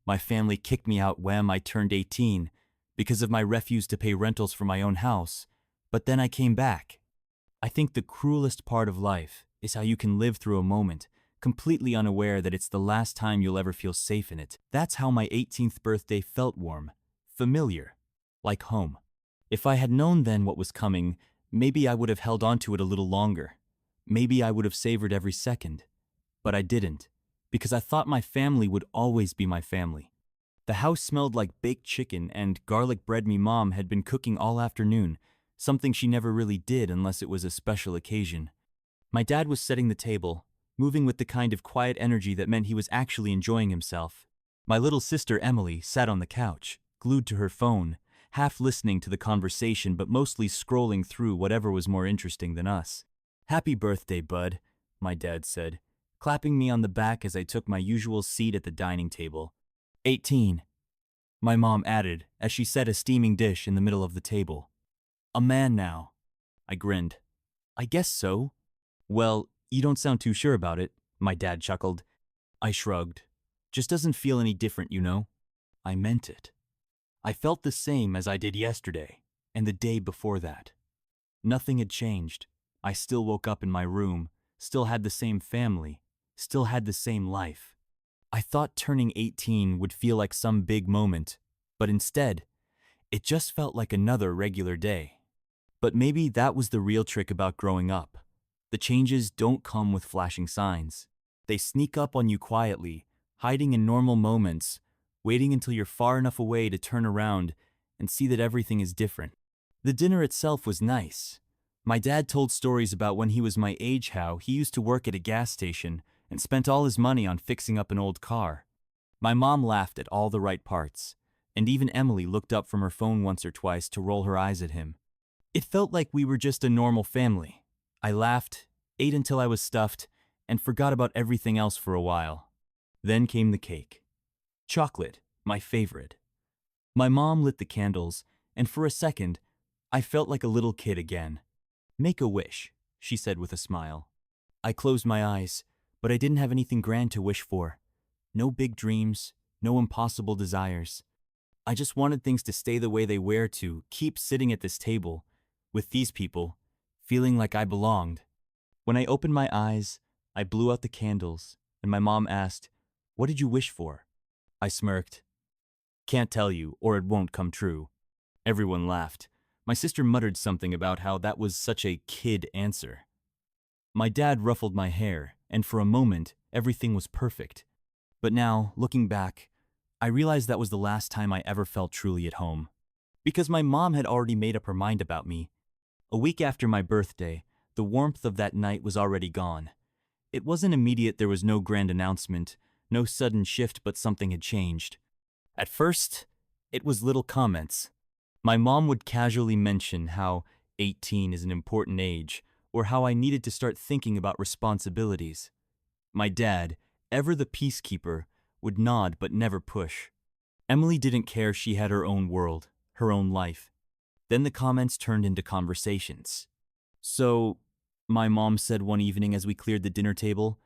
My family kicked me out when I turned 18 because of my refuse to pay rentals for my own house, but then I came back. I think the cruelest part of life is how you can live through a moment completely unaware that it's the last time you'll ever feel safe in it. That's how my 18th birthday felt: warm, familiar, like home. If I had known then what was coming, maybe I would have held on to it a little longer. Maybe I would have savored every second. But I didn't, because I thought my family would always be my family. The house smelled like baked chicken and garlic bread me mom had been cooking all afternoon, something she never really did unless it was a special occasion. My dad was setting the table, moving with the kind of quiet energy that meant he was actually enjoying himself. My little sister Emily sat on the couch, glued to her phone, half listening to the conversation but mostly scrolling through whatever was more interesting than us. "Happy birthday, bud," my dad said, clapping me on the back as I took my usual seat at the dining table. 18, my mom added as she set a steaming dish in the middle of the table. "A man now." I grinned. "I guess so." "Well, you don't sound too sure about it," my dad chuckled. I shrugged. "Just doesn't feel any different, you know?" I meant it. I felt the same as I did yesterday and the day before that. Nothing had changed. I still woke up in my room, still had the same family, still had the same life. I thought turning 18 would feel like some big moment, but instead, it just felt like another regular day. But maybe that was the real trick about growing up. The changes don't come with flashing signs. They sneak up on you quietly, hiding in normal moments, waiting until you're far enough away to turn around and see that everything is different. The dinner itself was nice. My dad told stories about when he was my age, how he used to work at a gas station and spent all his money on fixing up an old car. My mom laughed at all the right parts, and even Emily looked up from her phone once or twice to roll her eyes at him. It felt like we were just a normal family. I laughed, ate until I was stuffed, and forgot about everything else for a while. Then came the cake. Chocolate, my favorite. My mom lit the candles, and for a second, I felt like a little kid again. "Make a wish," she said with a smile. I closed my eyes, but I didn't have anything grand to wish for. No big dreams, no impossible desires. I just wanted things to stay the way they were, to keep sitting at this table, with these people, feeling like I belonged. When I opened my eyes, I blew out the candles, and my mom asked, "What did you wish for?" I smirked. "Can't tell you, or it won't come true." Everyone laughed. My sister muttered something about how that was such a kid answer. My dad ruffled my hair, and for a moment, everything was perfect. But now, looking back, I realized that was the last time I ever felt truly at home. Because my mom had already made up her mind about me. A week after my birthday, the warmth of that night was already gone. It wasn't immediate, there was no grand announcement, no sudden shift, but something had changed. At first, it was little comments. My mom would casually mention how 18 is an important age, or how I needed to start thinking about responsibilities. My dad, ever the peacekeeper, would nod but never push. Emily didn't care, she had her own world, her own life. Then the comments turned into conversations. "So," my mom said one evening as we cleared the dinner table,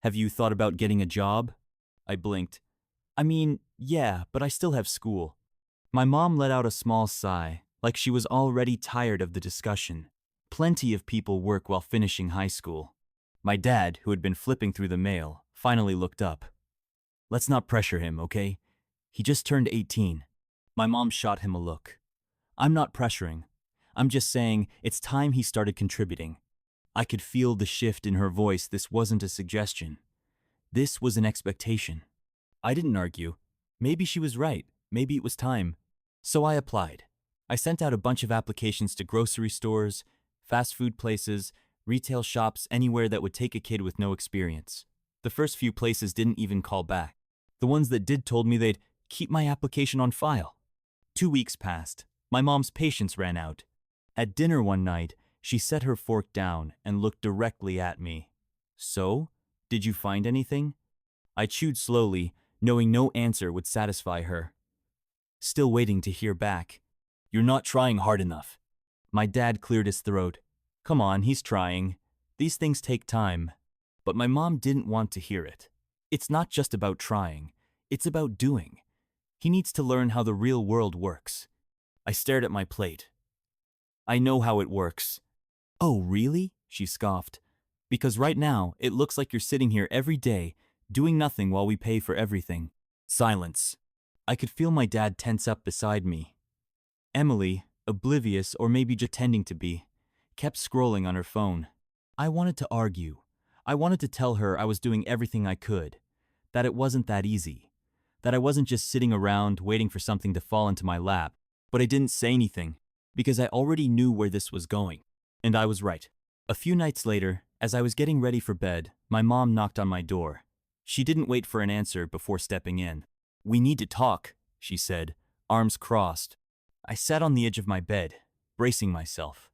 "have you thought about getting a job?" I blinked. "I mean, yeah, but I still have school." My mom let out a small sigh, like she was already tired of the discussion. Plenty of people work while finishing high school. My dad, who had been flipping through the mail, finally looked up. "Let's not pressure him, okay? He just turned 18. My mom shot him a look. "I'm not pressuring. I'm just saying it's time he started contributing." I could feel the shift in her voice. This wasn't a suggestion. This was an expectation. I didn't argue. Maybe she was right. Maybe it was time. So I applied. I sent out a bunch of applications to grocery stores, fast food places, retail shops, anywhere that would take a kid with no experience. The first few places didn't even call back. The ones that did told me they'd keep my application on file. 2 weeks passed. My mom's patience ran out. At dinner one night, she set her fork down and looked directly at me. "So, did you find anything?" I chewed slowly, knowing no answer would satisfy her. Still waiting to hear back. "You're not trying hard enough." My dad cleared his throat. "Come on, he's trying. These things take time." But my mom didn't want to hear it. It's not just about trying. It's about doing. He needs to learn how the real world works. I stared at my plate. I know how it works. Oh, really? She scoffed. Because right now, it looks like you're sitting here every day, doing nothing while we pay for everything. Silence. I could feel my dad tense up beside me. Emily, oblivious or maybe just tending to be, kept scrolling on her phone. I wanted to argue. I wanted to tell her I was doing everything I could, that it wasn't that easy, that I wasn't just sitting around waiting for something to fall into my lap, but I didn't say anything because I already knew where this was going. And I was right. A few nights later, as I was getting ready for bed, my mom knocked on my door. She didn't wait for an answer before stepping in. "We need to talk," she said, arms crossed. I sat on the edge of my bed, bracing myself.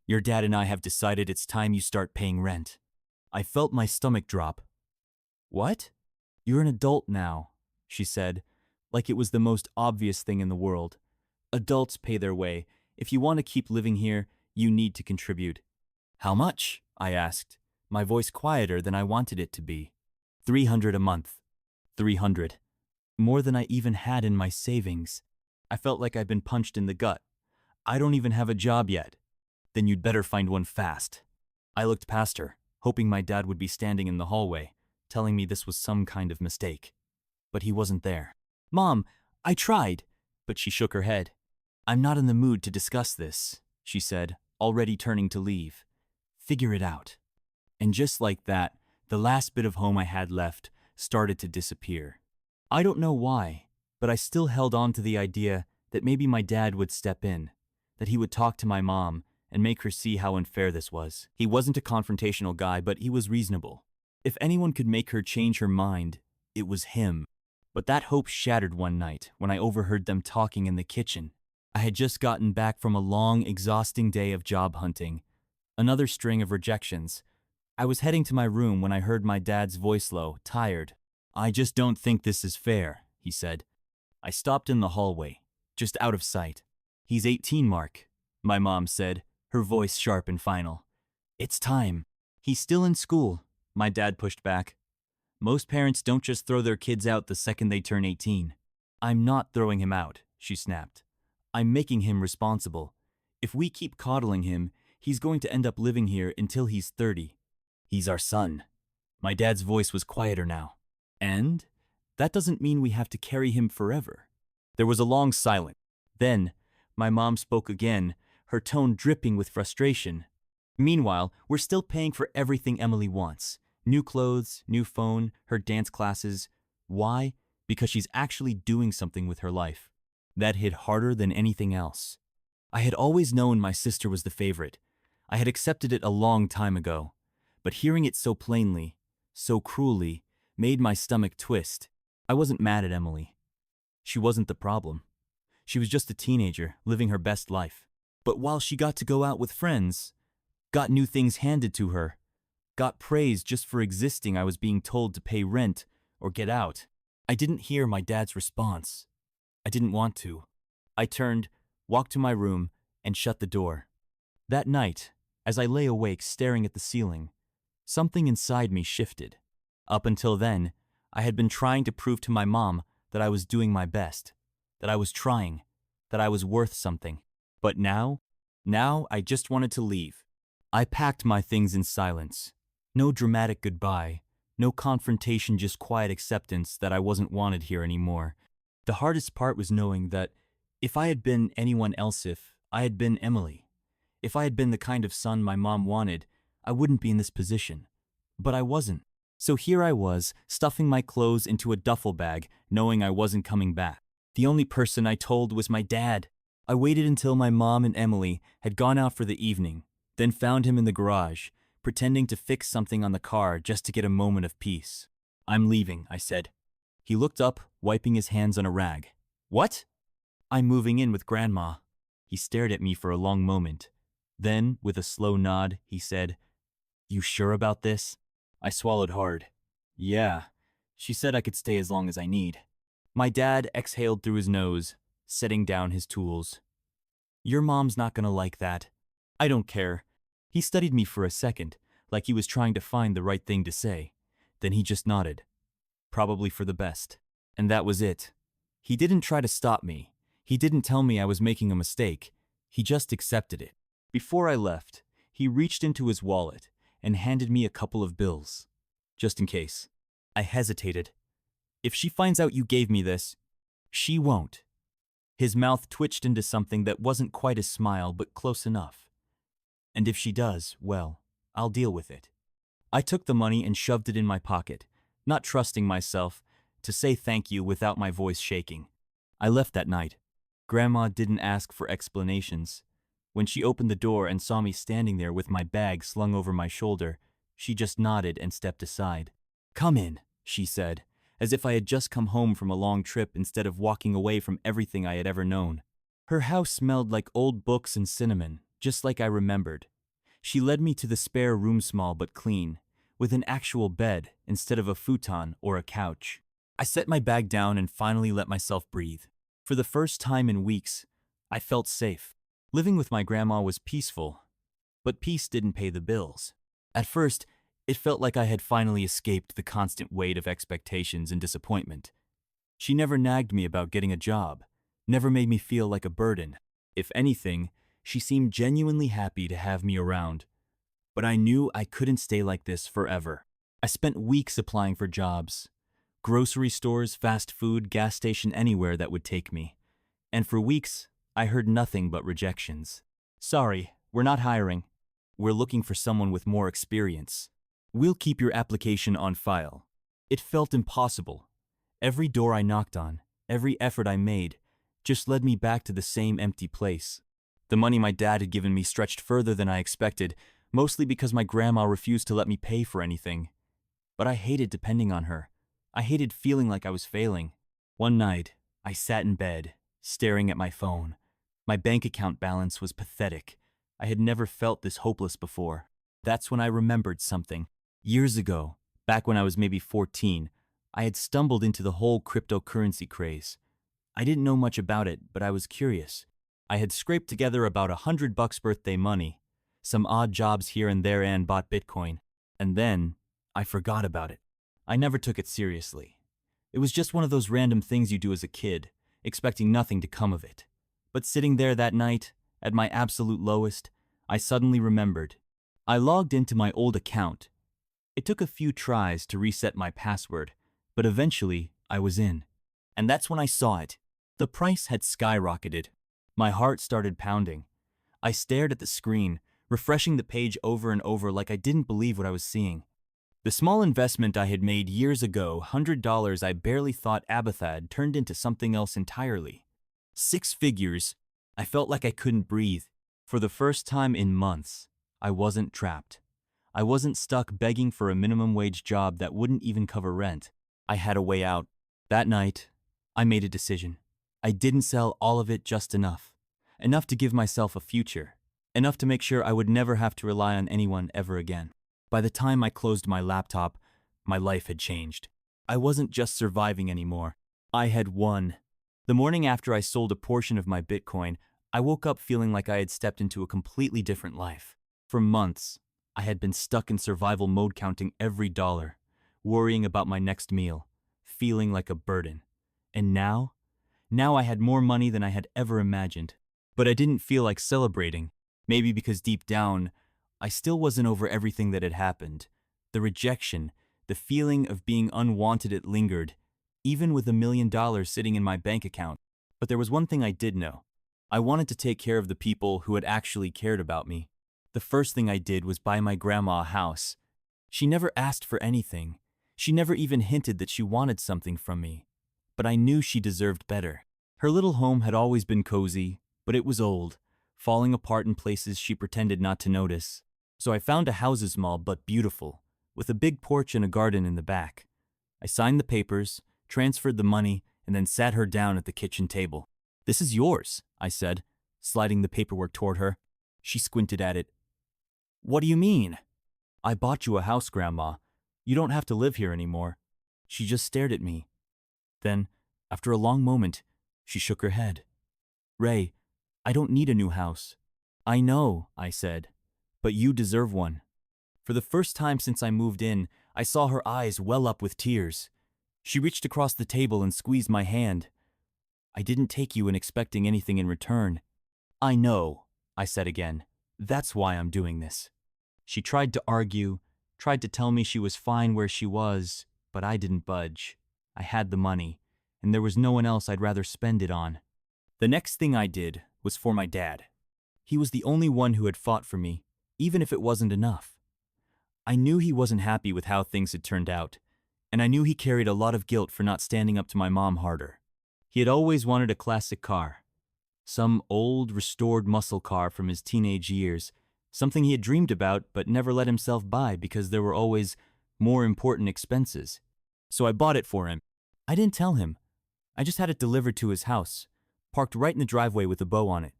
"Your dad and I have decided it's time you start paying rent." I felt my stomach drop. "What?" "You're an adult now," she said, like it was the most obvious thing in the world. "Adults pay their way. If you want to keep living here, you need to contribute." "How much?" I asked, my voice quieter than I wanted it to be. $300 a month. 300. More than I even had in my savings. I felt like I'd been punched in the gut. "I don't even have a job yet." "Then you'd better find one fast." I looked past her, hoping my dad would be standing in the hallway, telling me this was some kind of mistake. But he wasn't there. "Mom, I tried," but she shook her head. "I'm not in the mood to discuss this," she said, already turning to leave. "Figure it out." And just like that, the last bit of home I had left started to disappear. I don't know why, but I still held on to the idea that maybe my dad would step in, that he would talk to my mom and make her see how unfair this was. He wasn't a confrontational guy, but he was reasonable. If anyone could make her change her mind, it was him. But that hope shattered one night when I overheard them talking in the kitchen. I had just gotten back from a long, exhausting day of job hunting. Another string of rejections. I was heading to my room when I heard my dad's voice low, tired. "I just don't think this is fair," he said. I stopped in the hallway, just out of sight. "He's 18, Mark," my mom said, her voice sharp and final. "It's time." "He's still in school," my dad pushed back. "Most parents don't just throw their kids out the second they turn 18. "I'm not throwing him out," she snapped. "I'm making him responsible. If we keep coddling him, he's going to end up living here until he's 30. He's our son." My dad's voice was quieter now. "And that doesn't mean we have to carry him forever." There was a long silence. Then, my mom spoke again, her tone dripping with frustration. "Meanwhile, we're still paying for everything Emily wants. New clothes, new phone, her dance classes. Why? Because she's actually doing something with her life." That hit harder than anything else. I had always known my sister was the favorite. I had accepted it a long time ago. But hearing it so plainly, so cruelly, made my stomach twist. I wasn't mad at Emily. She wasn't the problem. She was just a teenager, living her best life. But while she got to go out with friends, got new things handed to her, got praised just for existing, I was being told to pay rent or get out. I didn't hear my dad's response. I didn't want to. I turned, walked to my room, and shut the door. That night, as I lay awake staring at the ceiling, something inside me shifted. Up until then, I had been trying to prove to my mom that I was doing my best, that I was trying, that I was worth something. But now I just wanted to leave. I packed my things in silence. No dramatic goodbye, no confrontation, just quiet acceptance that I wasn't wanted here anymore. The hardest part was knowing that if I had been anyone else, if I had been Emily, if I had been the kind of son my mom wanted, I wouldn't be in this position. But I wasn't. So here I was, stuffing my clothes into a duffel bag, knowing I wasn't coming back. The only person I told was my dad. I waited until my mom and Emily had gone out for the evening, then found him in the garage, pretending to fix something on the car just to get a moment of peace. "I'm leaving," I said. He looked up, wiping his hands on a rag. "What?" "I'm moving in with Grandma." He stared at me for a long moment. Then, with a slow nod, he said, "You sure about this?" I swallowed hard. "Yeah. She said I could stay as long as I need." My dad exhaled through his nose, setting down his tools. "Your mom's not gonna like that." "I don't care." He studied me for a second, like he was trying to find the right thing to say. Then he just nodded. "Probably for the best." And that was it. He didn't try to stop me. He didn't tell me I was making a mistake. He just accepted it. Before I left, he reached into his wallet and handed me a couple of bills. Just in case. I hesitated. If she finds out you gave me this, she won't. His mouth twitched into something that wasn't quite a smile, but close enough. And if she does, well, I'll deal with it. I took the money and shoved it in my pocket, not trusting myself to say thank you without my voice shaking. I left that night. Grandma didn't ask for explanations. When she opened the door and saw me standing there with my bag slung over my shoulder, she just nodded and stepped aside. "Come in," she said, as if I had just come home from a long trip instead of walking away from everything I had ever known. Her house smelled like old books and cinnamon, just like I remembered. She led me to the spare room, small but clean, with an actual bed instead of a futon or a couch. I set my bag down and finally let myself breathe. For the first time in weeks, I felt safe. Living with my grandma was peaceful, but peace didn't pay the bills. At first, it felt like I had finally escaped the constant weight of expectations and disappointment. She never nagged me about getting a job, never made me feel like a burden. If anything, she seemed genuinely happy to have me around. But I knew I couldn't stay like this forever. I spent weeks applying for jobs. Grocery stores, fast food, gas station, anywhere that would take me. And for weeks, I heard nothing but rejections. "Sorry, we're not hiring. We're looking for someone with more experience. We'll keep your application on file." It felt impossible. Every door I knocked on, every effort I made, just led me back to the same empty place. The money my dad had given me stretched further than I expected, mostly because my grandma refused to let me pay for anything. But I hated depending on her. I hated feeling like I was failing. One night, I sat in bed, staring at my phone. My bank account balance was pathetic. I had never felt this hopeless before. That's when I remembered something. Years ago, back when I was maybe 14, I had stumbled into the whole cryptocurrency craze. I didn't know much about it, but I was curious. I had scraped together about $100 birthday money, some odd jobs here and there, and bought Bitcoin. And then, I forgot about it. I never took it seriously. It was just one of those random things you do as a kid, expecting nothing to come of it. But sitting there that night, at my absolute lowest, I suddenly remembered. I logged into my old account. It took a few tries to reset my password, but eventually I was in. And that's when I saw it. The price had skyrocketed. My heart started pounding. I stared at the screen, refreshing the page over and over like I didn't believe what I was seeing. The small investment I had made years ago, $100 I barely thought Abathad, turned into something else entirely. 6 figures. I felt like I couldn't breathe. For the first time in months, I wasn't trapped. I wasn't stuck begging for a minimum wage job that wouldn't even cover rent. I had a way out. That night, I made a decision. I didn't sell all of it, just enough. Enough to give myself a future. Enough to make sure I would never have to rely on anyone ever again. By the time I closed my laptop, my life had changed. I wasn't just surviving anymore. I had won. The morning after I sold a portion of my Bitcoin, I woke up feeling like I had stepped into a completely different life. For months, I had been stuck in survival mode, counting every dollar, worrying about my next meal, feeling like a burden. And now I had more money than I had ever imagined. But I didn't feel like celebrating, maybe because deep down, I still wasn't over everything that had happened. The rejection, the feeling of being unwanted, it lingered, even with $1 million sitting in my bank account. But there was one thing I did know. I wanted to take care of the people who had actually cared about me. The first thing I did was buy my grandma a house. She never asked for anything. She never even hinted that she wanted something from me. But I knew she deserved better. Her little home had always been cozy, but it was old, falling apart in places she pretended not to notice. So I found a house small but beautiful, with a big porch and a garden in the back. I signed the papers, transferred the money, and then sat her down at the kitchen table. "This is yours," I said, sliding the paperwork toward her. She squinted at it. "What do you mean?" "I bought you a house, Grandma. You don't have to live here anymore." She just stared at me. Then, after a long moment, she shook her head. "Ray, I don't need a new house." "I know," I said, "but you deserve one." For the first time since I moved in, I saw her eyes well up with tears. She reached across the table and squeezed my hand. I didn't take you in expecting anything in return. I know, I said again. That's why I'm doing this. She tried to argue, tried to tell me she was fine where she was, but I didn't budge. I had the money, and there was no one else I'd rather spend it on. The next thing I did was for my dad. He was the only one who had fought for me, even if it wasn't enough. I knew he wasn't happy with how things had turned out, and I knew he carried a lot of guilt for not standing up to my mom harder. He had always wanted a classic car, some old, restored muscle car from his teenage years, something he had dreamed about but never let himself buy because there were always more important expenses. So I bought it for him. I didn't tell him. I just had it delivered to his house, parked right in the driveway with a bow on it.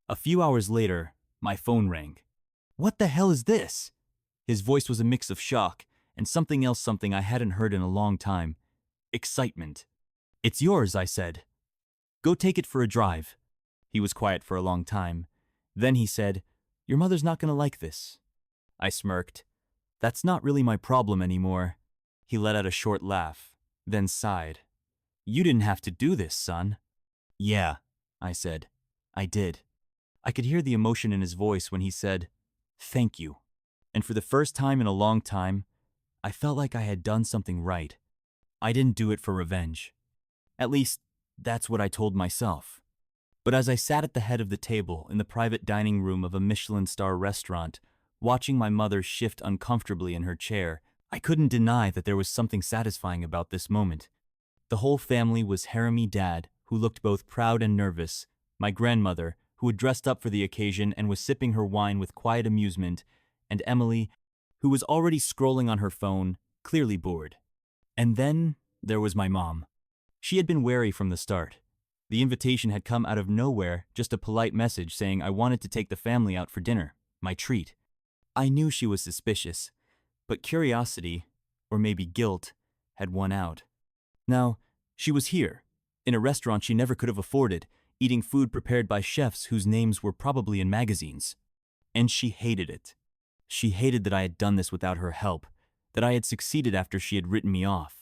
A few hours later, my phone rang. What the hell is this? His voice was a mix of shock and something else, something I hadn't heard in a long time. Excitement. It's yours, I said. Go take it for a drive. He was quiet for a long time. Then he said, Your mother's not going to like this. I smirked. That's not really my problem anymore. He let out a short laugh, then sighed. You didn't have to do this, son. Yeah, I said. I did. I could hear the emotion in his voice when he said, Thank you. And for the first time in a long time, I felt like I had done something right. I didn't do it for revenge. At least, that's what I told myself. But as I sat at the head of the table in the private dining room of a Michelin star restaurant, watching my mother shift uncomfortably in her chair, I couldn't deny that there was something satisfying about this moment. The whole family was Haremy Dad, who looked both proud and nervous, my grandmother, who had dressed up for the occasion and was sipping her wine with quiet amusement, and Emily, who was already scrolling on her phone, clearly bored. And then there was my mom. She had been wary from the start. The invitation had come out of nowhere, just a polite message saying I wanted to take the family out for dinner, my treat. I knew she was suspicious, but curiosity, or maybe guilt, had won out. Now, she was here, in a restaurant she never could have afforded, eating food prepared by chefs whose names were probably in magazines. And she hated it. She hated that I had done this without her help, that I had succeeded after she had written me off.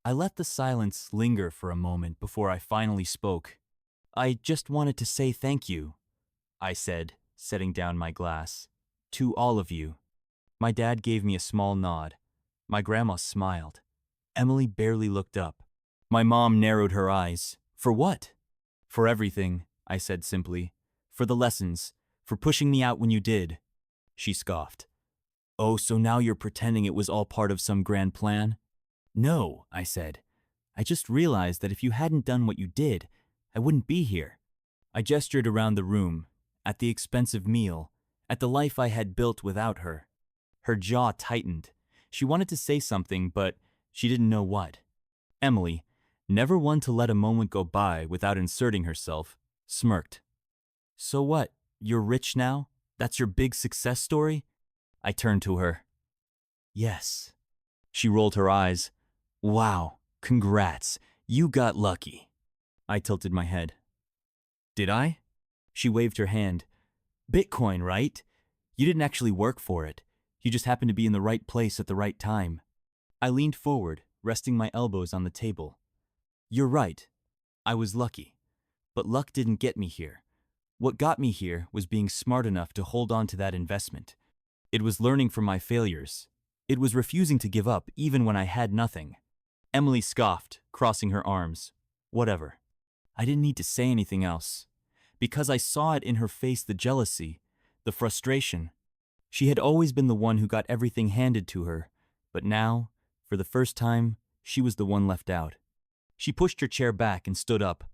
I let the silence linger for a moment before I finally spoke. I just wanted to say thank you, I said, setting down my glass. To all of you. My dad gave me a small nod. My grandma smiled. Emily barely looked up. My mom narrowed her eyes. For what? For everything, I said simply. For the lessons. For pushing me out when you did. She scoffed. Oh, so now you're pretending it was all part of some grand plan? No, I said. I just realized that if you hadn't done what you did, I wouldn't be here. I gestured around the room, at the expensive meal, at the life I had built without her. Her jaw tightened. She wanted to say something, but she didn't know what. Emily, never one to let a moment go by without inserting herself, smirked. So what, you're rich now? That's your big success story? I turned to her. Yes. She rolled her eyes. Wow, congrats, you got lucky. I tilted my head. Did I? She waved her hand. Bitcoin, right? You didn't actually work for it. You just happened to be in the right place at the right time. I leaned forward, resting my elbows on the table. You're right. I was lucky. But luck didn't get me here. What got me here was being smart enough to hold on to that investment. It was learning from my failures. It was refusing to give up even when I had nothing. Emily scoffed, crossing her arms. Whatever. I didn't need to say anything else. Because I saw it in her face, the jealousy, the frustration. She had always been the one who got everything handed to her, but now, for the first time, she was the one left out. She pushed her chair back and stood up.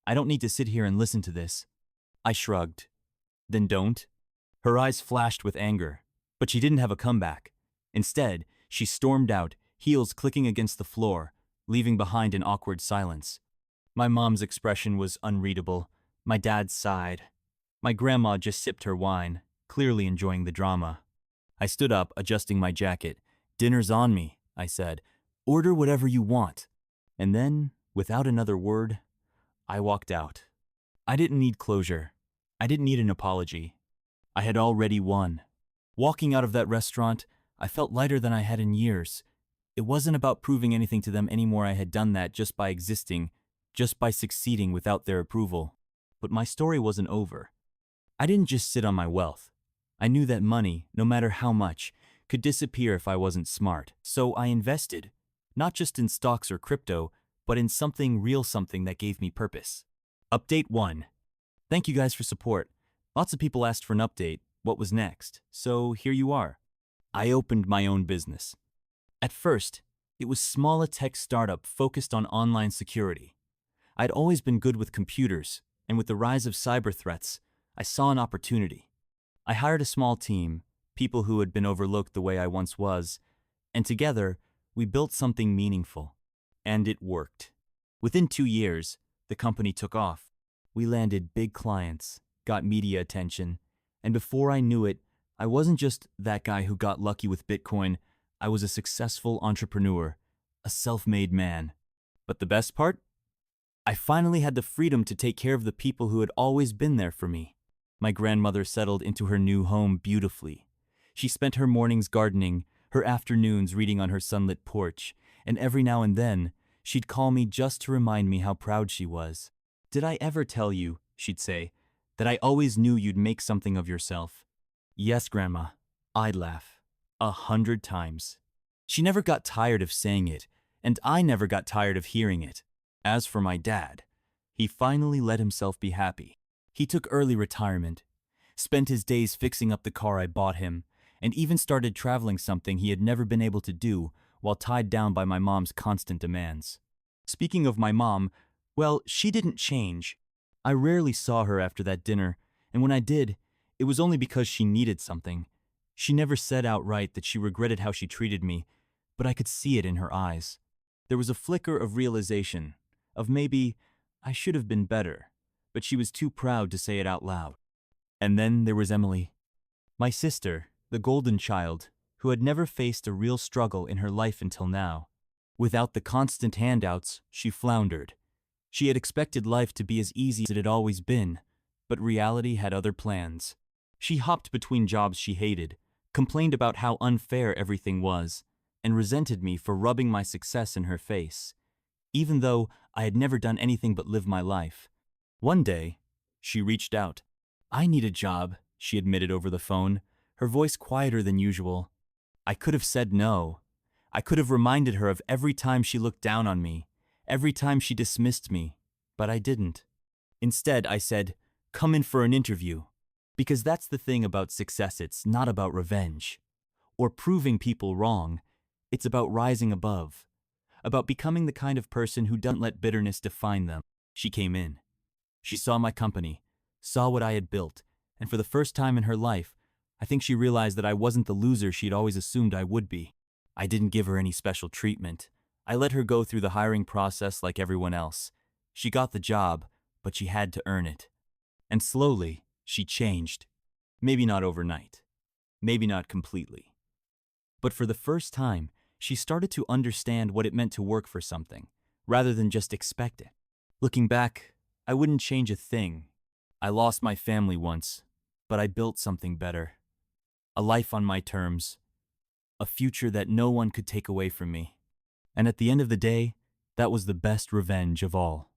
I don't need to sit here and listen to this. I shrugged. Then don't. Her eyes flashed with anger, but she didn't have a comeback. Instead, she stormed out, heels clicking against the floor, leaving behind an awkward silence. My mom's expression was unreadable. My dad sighed. My grandma just sipped her wine, clearly enjoying the drama. I stood up, adjusting my jacket. Dinner's on me, I said. Order whatever you want. And then, without another word, I walked out. I didn't need closure. I didn't need an apology. I had already won. Walking out of that restaurant, I felt lighter than I had in years. It wasn't about proving anything to them anymore. I had done that just by existing, just by succeeding without their approval. But my story wasn't over. I didn't just sit on my wealth. I knew that money, no matter how much, could disappear if I wasn't smart. So I invested, not just in stocks or crypto, but in something real, something that gave me purpose. Update 1. Thank you guys for support. Lots of people asked for an update. What was next? So here you are. I opened my own business. At first, it was small, a tech startup focused on online security. I'd always been good with computers, and with the rise of cyber threats, I saw an opportunity. I hired a small team, people who had been overlooked the way I once was, and together, we built something meaningful. And it worked. Within 2 years, the company took off. We landed big clients, got media attention, and before I knew it, I wasn't just that guy who got lucky with Bitcoin. I was a successful entrepreneur, a self-made man. But the best part? I finally had the freedom to take care of the people who had always been there for me. My grandmother settled into her new home beautifully. She spent her mornings gardening, her afternoons reading on her sunlit porch, and every now and then, she'd call me just to remind me how proud she was. "Did I ever tell you," she'd say, "that I always knew you'd make something of yourself?" "Yes, Grandma," I'd laugh. 100 times. She never got tired of saying it, and I never got tired of hearing it. As for my dad, he finally let himself be happy. He took early retirement, spent his days fixing up the car I bought him, and even started traveling, something he had never been able to do while tied down by my mom's constant demands. Speaking of my mom, well, she didn't change. I rarely saw her after that dinner, and when I did, it was only because she needed something. She never said outright that she regretted how she treated me, but I could see it in her eyes. There was a flicker of realization, of maybe I should have been better, but she was too proud to say it out loud. And then there was Emily, my sister, the golden child, who had never faced a real struggle in her life until now. Without the constant handouts, she floundered. She had expected life to be as easy as it had always been, but reality had other plans. She hopped between jobs she hated, complained about how unfair everything was, and resented me for rubbing my success in her face, even though I had never done anything but live my life. One day, she reached out. "I need a job," she admitted over the phone, her voice quieter than usual. I could have said no. I could have reminded her of every time she looked down on me, every time she dismissed me, but I didn't. Instead, I said, "Come in for an interview." Because that's the thing about success, it's not about revenge or proving people wrong. It's about rising above, about becoming the kind of person who doesn't let bitterness define them. She came in. She saw my company, saw what I had built, and for the first time in her life, I think she realized that I wasn't the loser she'd always assumed I would be. I didn't give her any special treatment. I let her go through the hiring process like everyone else. She got the job, but she had to earn it. And slowly, she changed. Maybe not overnight. Maybe not completely. But for the first time, she started to understand what it meant to work for something, rather than just expect it. Looking back, I wouldn't change a thing. I lost my family once, but I built something better. A life on my terms. A future that no one could take away from me. And at the end of the day, that was the best revenge of all.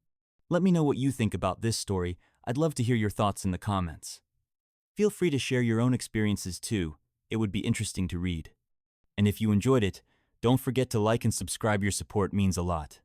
Let me know what you think about this story. I'd love to hear your thoughts in the comments. Feel free to share your own experiences too. It would be interesting to read. And if you enjoyed it, don't forget to like and subscribe. Your support means a lot.